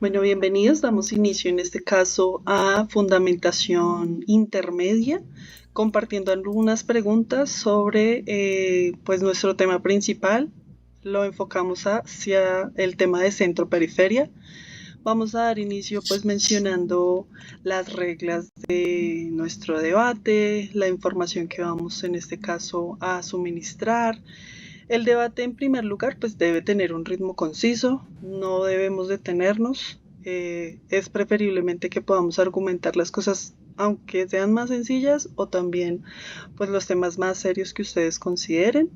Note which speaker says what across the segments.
Speaker 1: Bueno, bienvenidos. Damos inicio en este caso a fundamentación intermedia, compartiendo algunas preguntas sobre pues nuestro tema principal. Lo enfocamos hacia el tema de centro-periferia. Vamos a dar inicio pues mencionando las reglas de nuestro debate, la información que vamos en este caso a suministrar. El debate, en primer lugar, pues debe tener un ritmo conciso, no debemos detenernos. Es preferiblemente que podamos argumentar las cosas aunque sean más sencillas o también pues los temas más serios que ustedes consideren.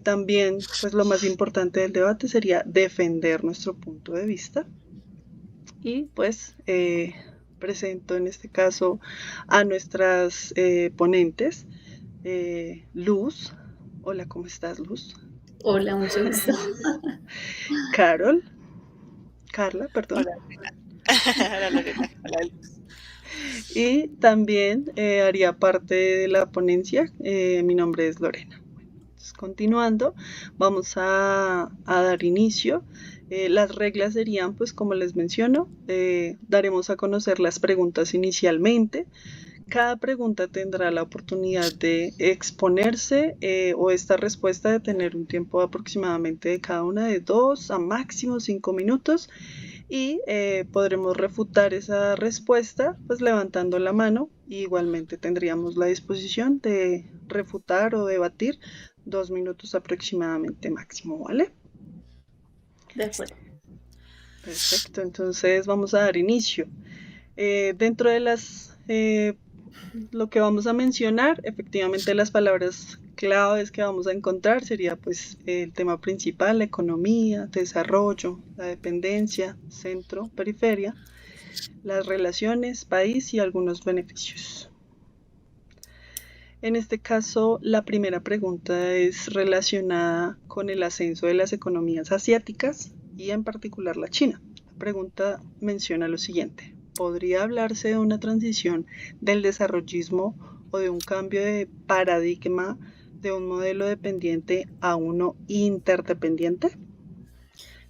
Speaker 1: También pues lo más importante del debate sería defender nuestro punto de vista y pues presento en este caso a nuestras ponentes. Luz, hola, ¿cómo estás, Luz?
Speaker 2: Hola, mucho gusto.
Speaker 1: Carol, Carla, perdón.
Speaker 3: Hola, Lorena. Hola, Lorena. Hola, Luz.
Speaker 1: Y también haría parte de la ponencia. Mi nombre es Lorena. Entonces, continuando, vamos a dar inicio. Las reglas serían, pues como les menciono, daremos a conocer las preguntas inicialmente. Cada pregunta tendrá la oportunidad de exponerse o esta respuesta de tener un tiempo aproximadamente de cada una de 2 a máximo 5 minutos y podremos refutar esa respuesta pues levantando la mano y igualmente tendríamos la disposición de refutar o debatir 2 minutos aproximadamente máximo, ¿vale?
Speaker 2: De acuerdo.
Speaker 1: Perfecto, entonces vamos a dar inicio. Dentro de lo que vamos a mencionar, efectivamente las palabras claves que vamos a encontrar sería pues el tema principal, la economía, desarrollo, la dependencia, centro, periferia, las relaciones, país y algunos beneficios. En este caso, la primera pregunta es relacionada con el ascenso de las economías asiáticas y en particular la China. La pregunta menciona lo siguiente: ¿podría hablarse de una transición del desarrollismo o de un cambio de paradigma de un modelo dependiente a uno interdependiente?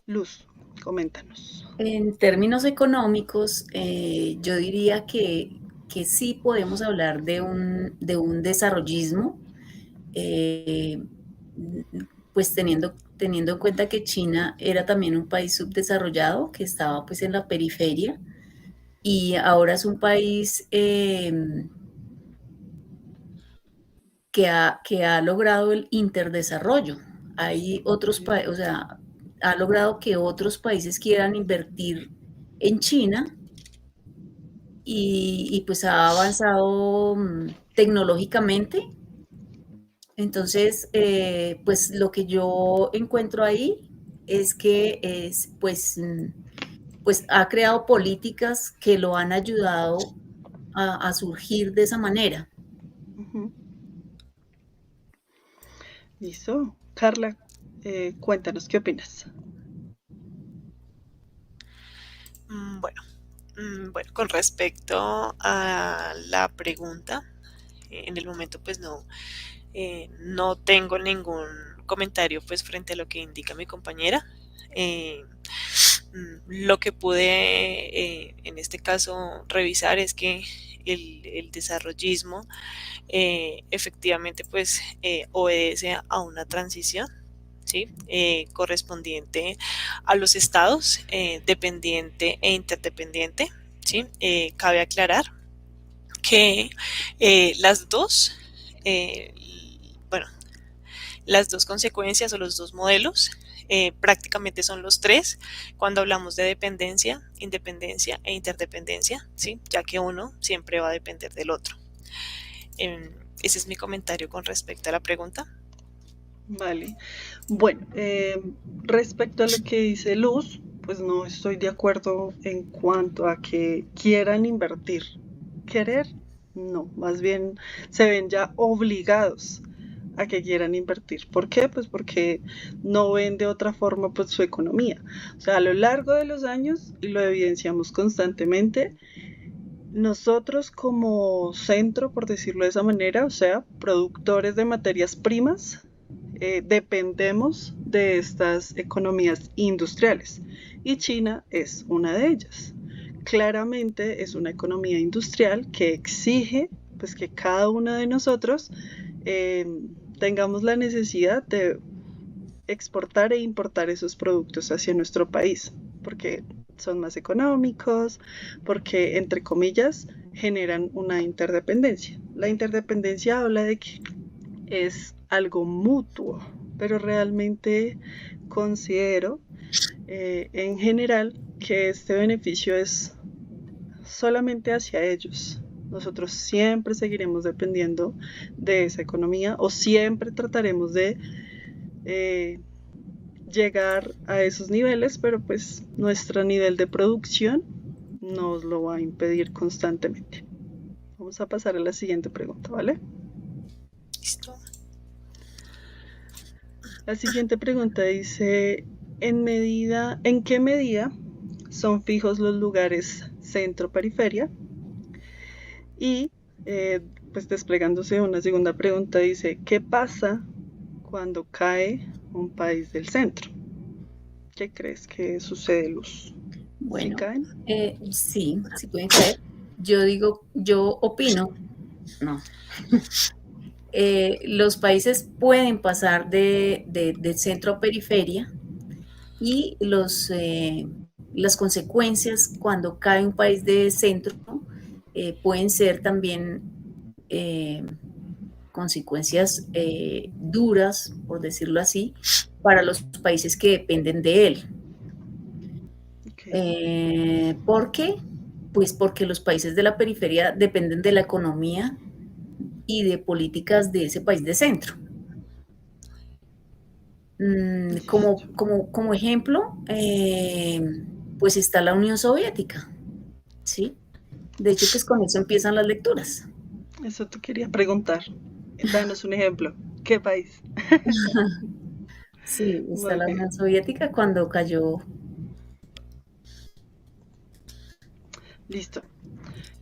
Speaker 1: Luz, coméntanos.
Speaker 2: En términos económicos, yo diría que sí podemos hablar de un desarrollismo, eh, pues teniendo en cuenta que China era también un país subdesarrollado, que estaba pues en la periferia, y ahora es un país que ha logrado el interdesarrollo. Hay otros países, o sea, ha logrado que otros países quieran invertir en China pues ha avanzado tecnológicamente. Entonces, pues lo que yo encuentro ahí es que pues ha creado políticas que lo han ayudado a surgir de esa manera.
Speaker 1: Ujú. Listo. Carla, cuéntanos, ¿qué opinas?
Speaker 3: Bueno, bueno, con respecto a la pregunta, en el momento pues no tengo ningún comentario pues frente a lo que indica mi compañera. Eh, lo que pude en este caso revisar es que el desarrollismo efectivamente pues obedece a una transición, ¿sí? Correspondiente a los estados, dependiente e interdependiente, ¿sí? Cabe aclarar que las dos, eh, bueno, las dos consecuencias o los dos modelos prácticamente son los tres cuando hablamos de dependencia, independencia e interdependencia, ¿sí? Ya que uno siempre va a depender del otro. Ese es mi comentario con respecto a la pregunta.
Speaker 1: Vale. Bueno, respecto a lo que dice Luz, pues no estoy de acuerdo en cuanto a que quieran invertir. Querer, no, más bien se ven ya obligados a que quieran invertir. ¿Por qué? Pues porque no ven de otra forma pues su economía. O sea, a lo largo de los años, y lo evidenciamos constantemente, nosotros como centro, por decirlo de esa manera, o sea, productores de materias primas, dependemos de estas economías industriales. y China es una de ellas. Claramente es una economía industrial que exige pues que cada uno de nosotros eh, tengamos la necesidad de exportar e importar esos productos hacia nuestro país, porque son más económicos, porque, entre comillas, generan una interdependencia. La interdependencia habla de que es algo mutuo, pero realmente considero en general que este beneficio es solamente hacia ellos. Nosotros siempre seguiremos dependiendo de esa economía o siempre trataremos de eh, llegar a esos niveles, pero pues nuestro nivel de producción nos lo va a impedir constantemente. Vamos a pasar a la siguiente pregunta, ¿vale?
Speaker 3: Listo.
Speaker 1: La siguiente pregunta dice, ¿en qué medida son fijos los lugares centro-periferia? Y pues desplegándose una segunda pregunta dice, ¿qué pasa cuando cae un país del centro? ¿Qué crees que sucede, Luz? ¿Sí
Speaker 2: Bueno,
Speaker 1: caen?
Speaker 2: sí pueden caer. Yo opino, no. Los países pueden pasar de centro a periferia y las consecuencias cuando cae un país de centro pueden ser también consecuencias duras, por decirlo así, para los países que dependen de él.
Speaker 1: Okay.
Speaker 2: ¿Por qué? Pues porque los países de la periferia dependen de la economía y de políticas de ese país de centro. Como ejemplo, pues está la Unión Soviética, ¿sí? De hecho, pues con eso empiezan las lecturas.
Speaker 1: Eso te quería preguntar. Danos un ejemplo. ¿Qué país?
Speaker 2: Sí, está
Speaker 1: Muy
Speaker 2: la
Speaker 1: bien.
Speaker 2: Unión Soviética cuando cayó.
Speaker 1: Listo.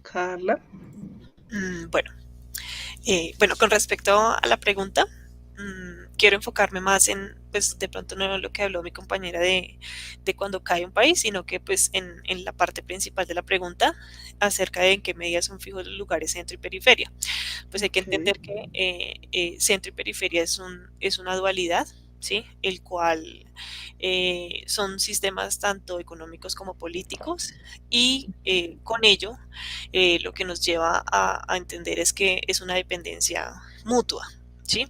Speaker 1: Carla.
Speaker 3: Bueno, bueno, con respecto a la pregunta, quiero enfocarme más en, pues de pronto no en lo que habló mi compañera de cuando cae un país, sino que pues en la parte principal de la pregunta acerca de en qué medida son fijos los lugares centro y periferia. Pues hay que
Speaker 1: Okay.
Speaker 3: entender que centro y periferia es una dualidad, ¿sí? El cual son sistemas tanto económicos como políticos y con ello lo que nos lleva a entender es que es una dependencia mutua, ¿sí?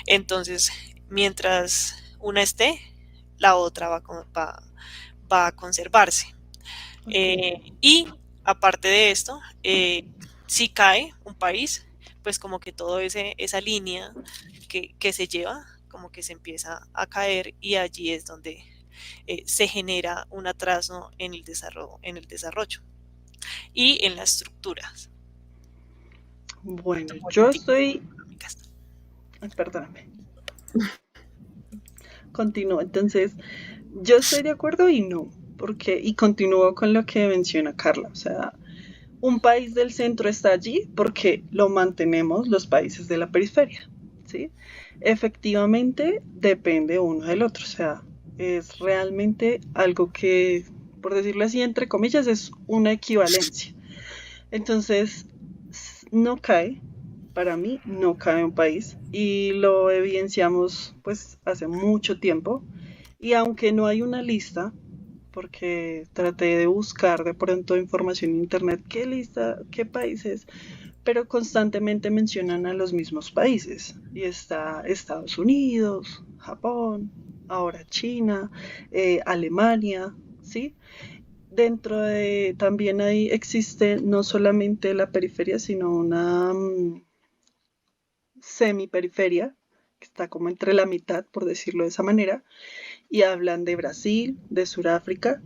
Speaker 3: Entonces, mientras una esté, la otra va a conservarse.
Speaker 1: Okay.
Speaker 3: Y aparte de esto, si cae un país, pues como que todo esa línea que se lleva, como que se empieza a caer y allí es donde se genera un atraso en el desarrollo y en las estructuras,
Speaker 1: Bueno,
Speaker 3: tanto
Speaker 1: yo
Speaker 3: políticas como
Speaker 1: estoy...
Speaker 3: económicas.
Speaker 1: Ay, perdóname. Continúo. Entonces, yo estoy de acuerdo y no. Porque, y continúo con lo que menciona Carla. O sea, un país del centro está allí porque lo mantenemos los países de la periferia. ¿Sí? Efectivamente, depende uno del otro. O sea, es realmente algo que, por decirlo así, entre comillas, es una equivalencia. Entonces, no cae, para mí no cae un país y lo evidenciamos pues hace mucho tiempo y aunque no hay una lista, porque traté de buscar de pronto información en internet, qué lista, qué países, pero constantemente mencionan a los mismos países y está Estados Unidos, Japón, ahora China, Alemania, ¿sí? Dentro de también ahí existe no solamente la periferia, sino una semiperiferia, que está como entre la mitad, por decirlo de esa manera, y hablan de Brasil, de Sudáfrica,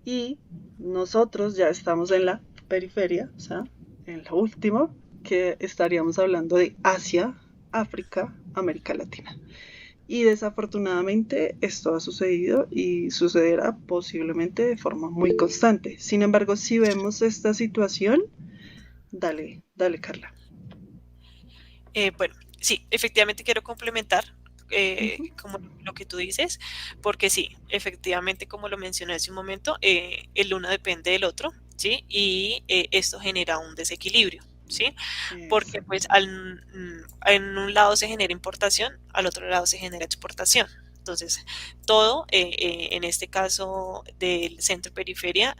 Speaker 1: y nosotros ya estamos en la periferia, o sea, en lo último, que estaríamos hablando de Asia, África, América Latina. Y desafortunadamente esto ha sucedido y sucederá posiblemente de forma muy constante. Sin embargo, si vemos esta situación, dale, dale, Carla.
Speaker 3: Bueno, sí, efectivamente quiero complementar como lo que tú dices, porque sí, efectivamente, como lo mencioné hace un momento, el uno depende del otro, ¿sí? Y esto genera un desequilibrio, ¿sí? Porque pues en un lado se genera importación, al otro lado se genera exportación. Entonces, todo, en este caso del centro-periferia,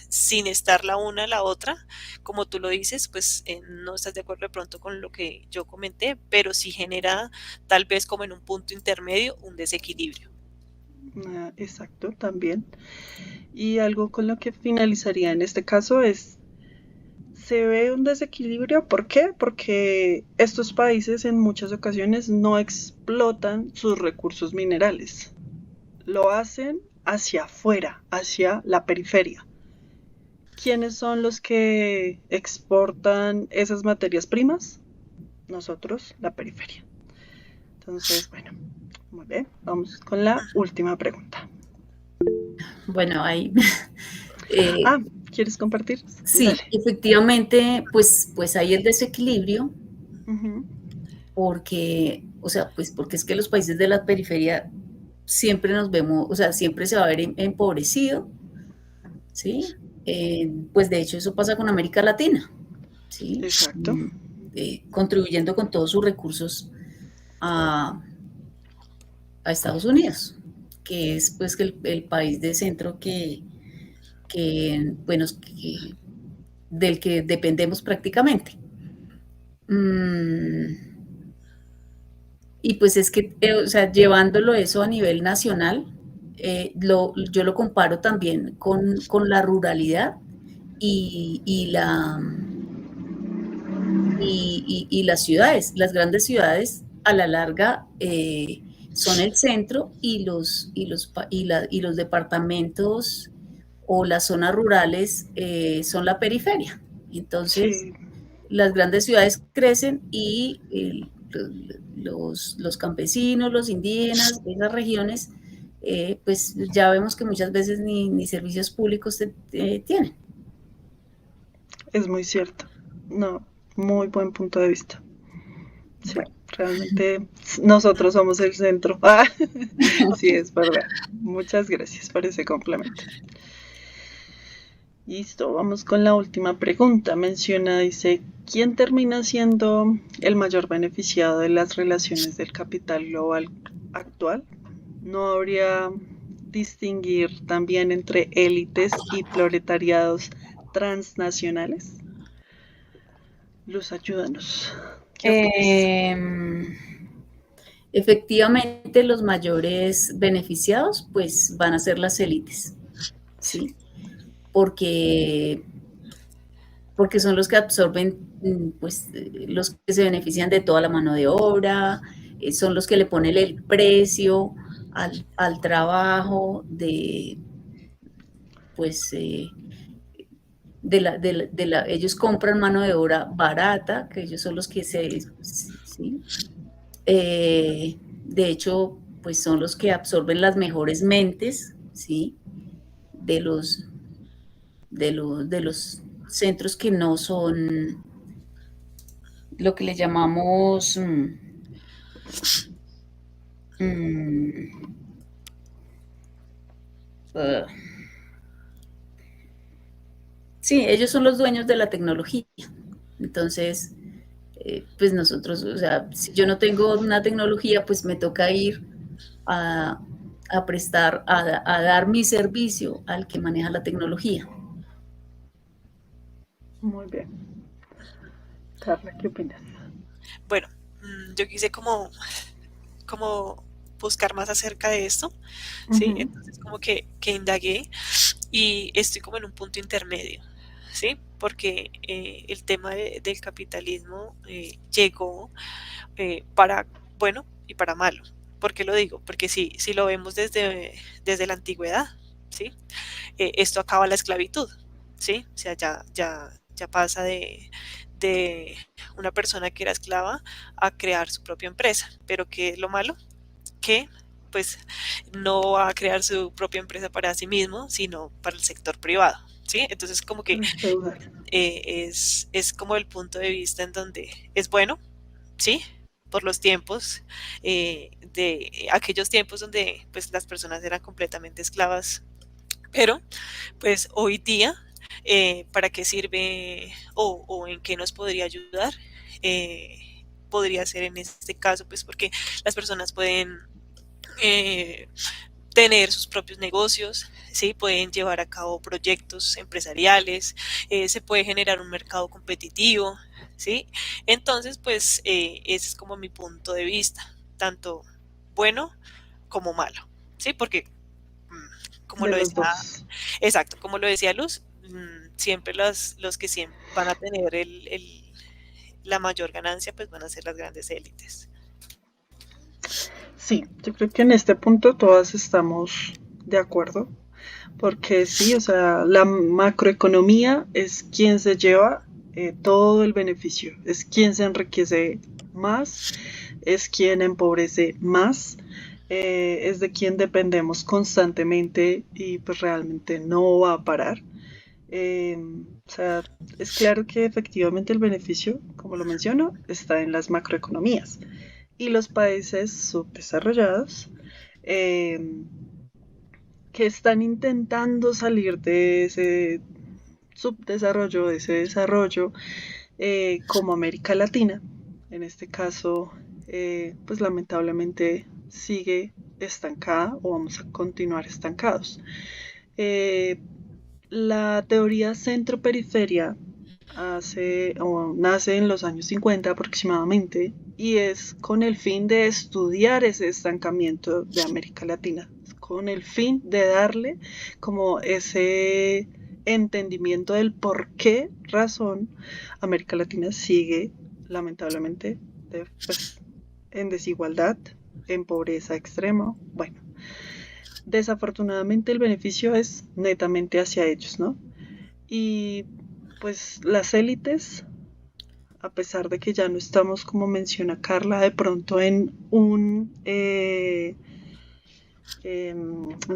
Speaker 3: sin estar la una a la otra, como tú lo dices, pues no estás de acuerdo de pronto con lo que yo comenté, pero sí genera tal vez como en un punto intermedio un desequilibrio.
Speaker 1: Exacto, también. Y algo con lo que finalizaría en este caso es, se ve un desequilibrio, ¿por qué? Porque estos países en muchas ocasiones no explotan sus recursos minerales, lo hacen hacia afuera, hacia la periferia. ¿Quiénes son los que exportan esas materias primas? Nosotros, la periferia. Entonces, bueno, muy bien, vamos con la última pregunta.
Speaker 2: Bueno, ahí,
Speaker 1: Ah, ¿quieres compartir?
Speaker 2: sí,
Speaker 1: Dale.
Speaker 2: efectivamente, pues hay el desequilibrio
Speaker 1: Ujú.
Speaker 2: porque, o sea, pues porque es que los países de la periferia siempre nos vemos, o sea, siempre se va a ver empobrecido, ¿sí? Pues de hecho eso pasa con América Latina, ¿sí?
Speaker 1: Exacto.
Speaker 2: Contribuyendo con todos sus recursos a, a Estados Unidos, que es pues que el país de centro bueno, del que dependemos prácticamente. Mm, y pues es que, o sea, llevándolo eso a nivel nacional, yo lo comparo también con la ruralidad y la, y las ciudades. Las grandes ciudades, a la larga, son el centro y los departamentos o las zonas rurales son la periferia. Entonces,
Speaker 1: Sí,
Speaker 2: las grandes ciudades crecen y los campesinos, los indígenas de esas regiones, pues ya vemos que muchas veces ni servicios públicos tienen.
Speaker 1: es muy cierto. No, muy buen punto de vista. Sí,
Speaker 2: Bueno,
Speaker 1: realmente nosotros somos el centro. Ah, sí, es verdad. Muchas gracias por ese complemento. Listo, vamos con la última pregunta. Menciona, dice, ¿quién termina siendo el mayor beneficiado de las relaciones del capital global actual? ¿No habría distinguir también entre élites y proletariados transnacionales? Luz, ayúdanos. ¿Qué opinas?
Speaker 2: eh, efectivamente los mayores beneficiados pues van a ser las élites,
Speaker 1: Sí,
Speaker 2: ¿sí? Porque son los que absorben, pues, los que se benefician de toda la mano de obra, son los que le ponen el precio al trabajo pues, ellos compran mano de obra barata, que ellos son los que ¿sí? De hecho, pues son los que absorben las mejores mentes, ¿sí? De los, de los centros que no son lo que le llamamos mm, uh, sí, ellos son los dueños de la tecnología. Entonces, pues nosotros, o sea, si yo no tengo una tecnología, pues me toca ir a, a prestar, a dar mi servicio al que maneja la tecnología.
Speaker 1: muy bien. Carla, ¿qué opinas?
Speaker 3: Bueno, yo quise como buscar más acerca de esto, ¿sí?
Speaker 1: Ujú.
Speaker 3: Entonces como que indagué y estoy como en un punto intermedio, ¿sí? Porque el tema del capitalismo llegó para bueno y para malo. ¿Por qué lo digo? Porque si lo vemos desde la antigüedad, ¿sí? Esto acaba la esclavitud, ¿sí? O sea, ya pasa de una persona que era esclava a crear su propia empresa. Pero ¿qué es lo malo? Que pues no va a crear su propia empresa para sí mismo, sino para el sector privado, ¿sí? Entonces como que
Speaker 1: El feudal.
Speaker 3: es como el punto de vista en donde es bueno, ¿sí? por los tiempos de aquellos tiempos donde pues las personas eran completamente esclavas, pero pues hoy día, ¿para qué sirve o en qué nos podría ayudar? Podría ser en este caso, pues porque las personas pueden eh, tener sus propios negocios, ¿sí? Pueden llevar a cabo proyectos empresariales, se puede generar un mercado competitivo, ¿sí? Entonces, pues ese es como mi punto de vista, tanto bueno como malo, ¿sí? Porque, como
Speaker 1: De
Speaker 3: lo
Speaker 1: los
Speaker 3: decía,
Speaker 1: dos.
Speaker 3: exacto, como lo decía Luz, siempre los que siempre van a tener la mayor ganancia, pues van a ser las grandes élites.
Speaker 1: Sí, yo creo que en este punto todas estamos de acuerdo, porque sí, o sea, la macroeconomía es quien se lleva todo el beneficio, es quien se enriquece más, es quien empobrece más, es de quien dependemos constantemente y pues realmente no va a parar. O sea, es claro que efectivamente el beneficio, como lo menciono, está en las macroeconomías y los países subdesarrollados eh, que están intentando salir de ese subdesarrollo, de ese desarrollo, como América Latina. En este caso, pues lamentablemente sigue estancada o vamos a continuar estancados. Eh, la teoría centro-periferia nace en los años 50 aproximadamente y es con el fin de estudiar ese estancamiento de América Latina, con el fin de darle como ese entendimiento del por qué razón América Latina sigue lamentablemente pues, en desigualdad, en pobreza extrema. Bueno, desafortunadamente el beneficio es netamente hacia ellos, ¿no? Y pues las élites, a pesar de que ya no estamos, como menciona Carla, de pronto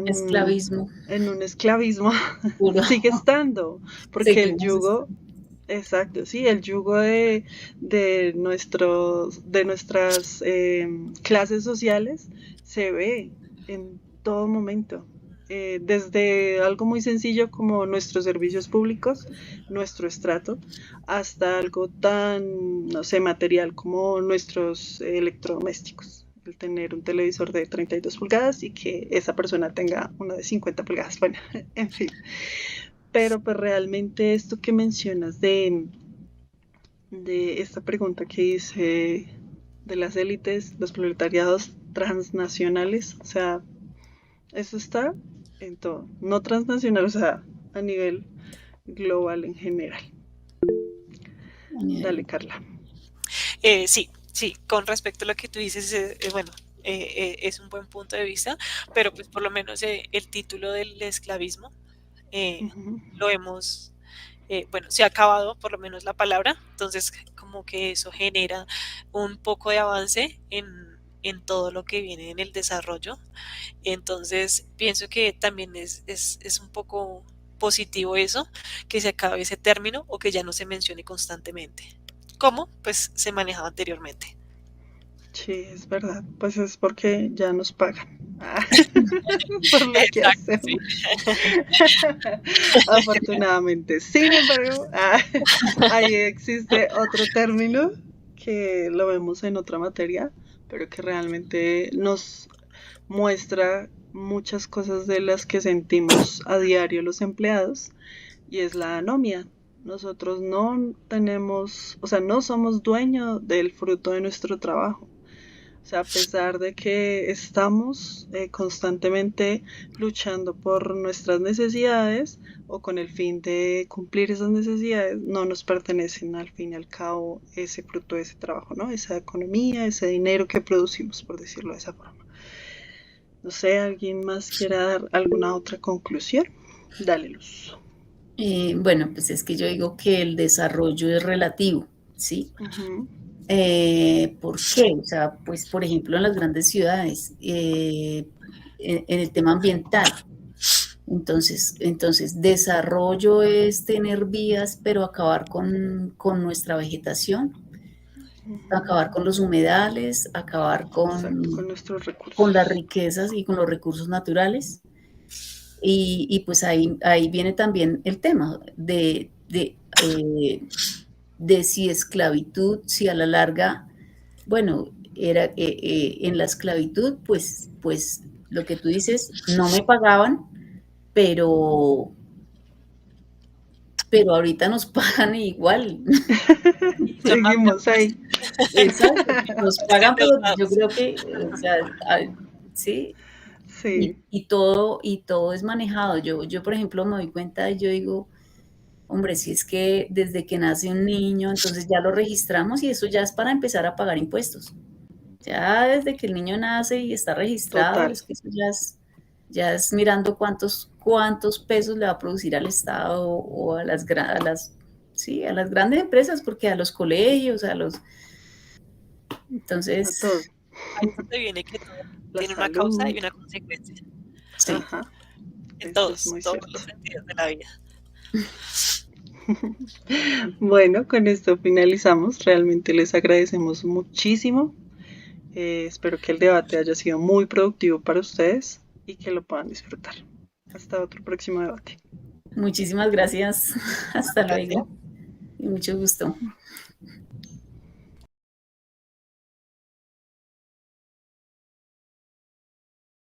Speaker 2: Esclavismo
Speaker 1: en un esclavismo,
Speaker 2: puro.
Speaker 1: sigue estando, porque el
Speaker 2: Seguimos
Speaker 1: yugo, exacto, sí, el yugo de nuestras clases sociales se ve en todo momento. Desde algo muy sencillo como nuestros servicios públicos, nuestro estrato, hasta algo tan, no sé, material como nuestros electrodomésticos. El tener un televisor de 32 pulgadas y que esa persona tenga uno de 50 pulgadas. Bueno, en fin. Pero pues realmente esto que mencionas de esta pregunta que hice de las élites, los proletariados transnacionales, o sea, eso está en todo, no transnacional, o sea, a nivel global en general. Dale, Carla.
Speaker 3: Sí, sí, con respecto a lo que tú dices, bueno, es un buen punto de vista, pero pues por lo menos el título del esclavismo
Speaker 1: Ujú.
Speaker 3: lo hemos, bueno, se ha acabado por lo menos la palabra, entonces como que eso genera un poco de avance en todo lo que viene en el desarrollo. Entonces pienso que también es un poco positivo eso, que se acabe ese término o que ya no se mencione constantemente, como pues se manejaba anteriormente.
Speaker 1: Sí, es verdad. Pues es porque ya nos pagan por lo que
Speaker 3: Exacto,
Speaker 1: hacemos.
Speaker 3: sí.
Speaker 1: Afortunadamente. Sin embargo, ahí existe otro término que lo vemos en otra materia, pero que realmente nos muestra muchas cosas de las que sentimos a diario los empleados, y es la anomia. Nosotros no tenemos, o sea, no somos dueños del fruto de nuestro trabajo. O sea, a pesar de que estamos constantemente luchando por nuestras necesidades o con el fin de cumplir esas necesidades, no nos pertenecen al fin y al cabo ese fruto de ese trabajo, ¿no? Esa economía, ese dinero que producimos, por decirlo de esa forma. No sé, ¿alguien más quiera dar alguna otra conclusión? Dale, Luz.
Speaker 2: Bueno, pues es que yo digo que el desarrollo es relativo, ¿sí?
Speaker 1: Ujú.
Speaker 2: ¿Por qué? O sea, pues por ejemplo en las grandes ciudades, en el tema ambiental, entonces desarrollo es tener vías, pero acabar con nuestra vegetación. acabar con los humedales, acabar
Speaker 1: Exacto, con nuestros
Speaker 2: con
Speaker 1: recursos.
Speaker 2: las riquezas y con los recursos naturales. Pues ahí viene también el tema de si esclavitud, si a la larga, bueno, en la esclavitud, pues lo que tú dices, no me pagaban, pero, pero ahorita nos pagan igual.
Speaker 3: Son más
Speaker 1: Seguimos ahí.
Speaker 2: Exacto, nos pagan, pero yo
Speaker 3: endeudados.
Speaker 2: creo que, o sea, sí,
Speaker 1: Sí,
Speaker 2: y todo es manejado. Yo, por ejemplo, me doy cuenta y yo digo, hombre, si es que desde que nace un niño, entonces ya lo registramos y eso ya es para empezar a pagar impuestos. Ya desde que el niño nace y está registrado,
Speaker 1: total.
Speaker 2: es que eso ya es mirando cuántos pesos le va a producir al Estado o sí, a las grandes empresas, porque a los colegios,
Speaker 1: A todo.
Speaker 2: entonces,
Speaker 3: Ahí es donde viene que todo
Speaker 1: La
Speaker 3: tiene una causa
Speaker 1: salud.
Speaker 3: y una consecuencia.
Speaker 2: sí.
Speaker 1: Ajá,
Speaker 3: En
Speaker 1: esto es muy
Speaker 3: todos
Speaker 1: cierto.
Speaker 3: los sentidos de la vida.
Speaker 1: Bueno, con esto finalizamos. Realmente les agradecemos muchísimo. Espero que el debate haya sido muy productivo para ustedes y que lo puedan disfrutar. Hasta otro próximo debate.
Speaker 2: Muchísimas gracias. Hasta
Speaker 3: Gracias.
Speaker 2: luego y mucho gusto.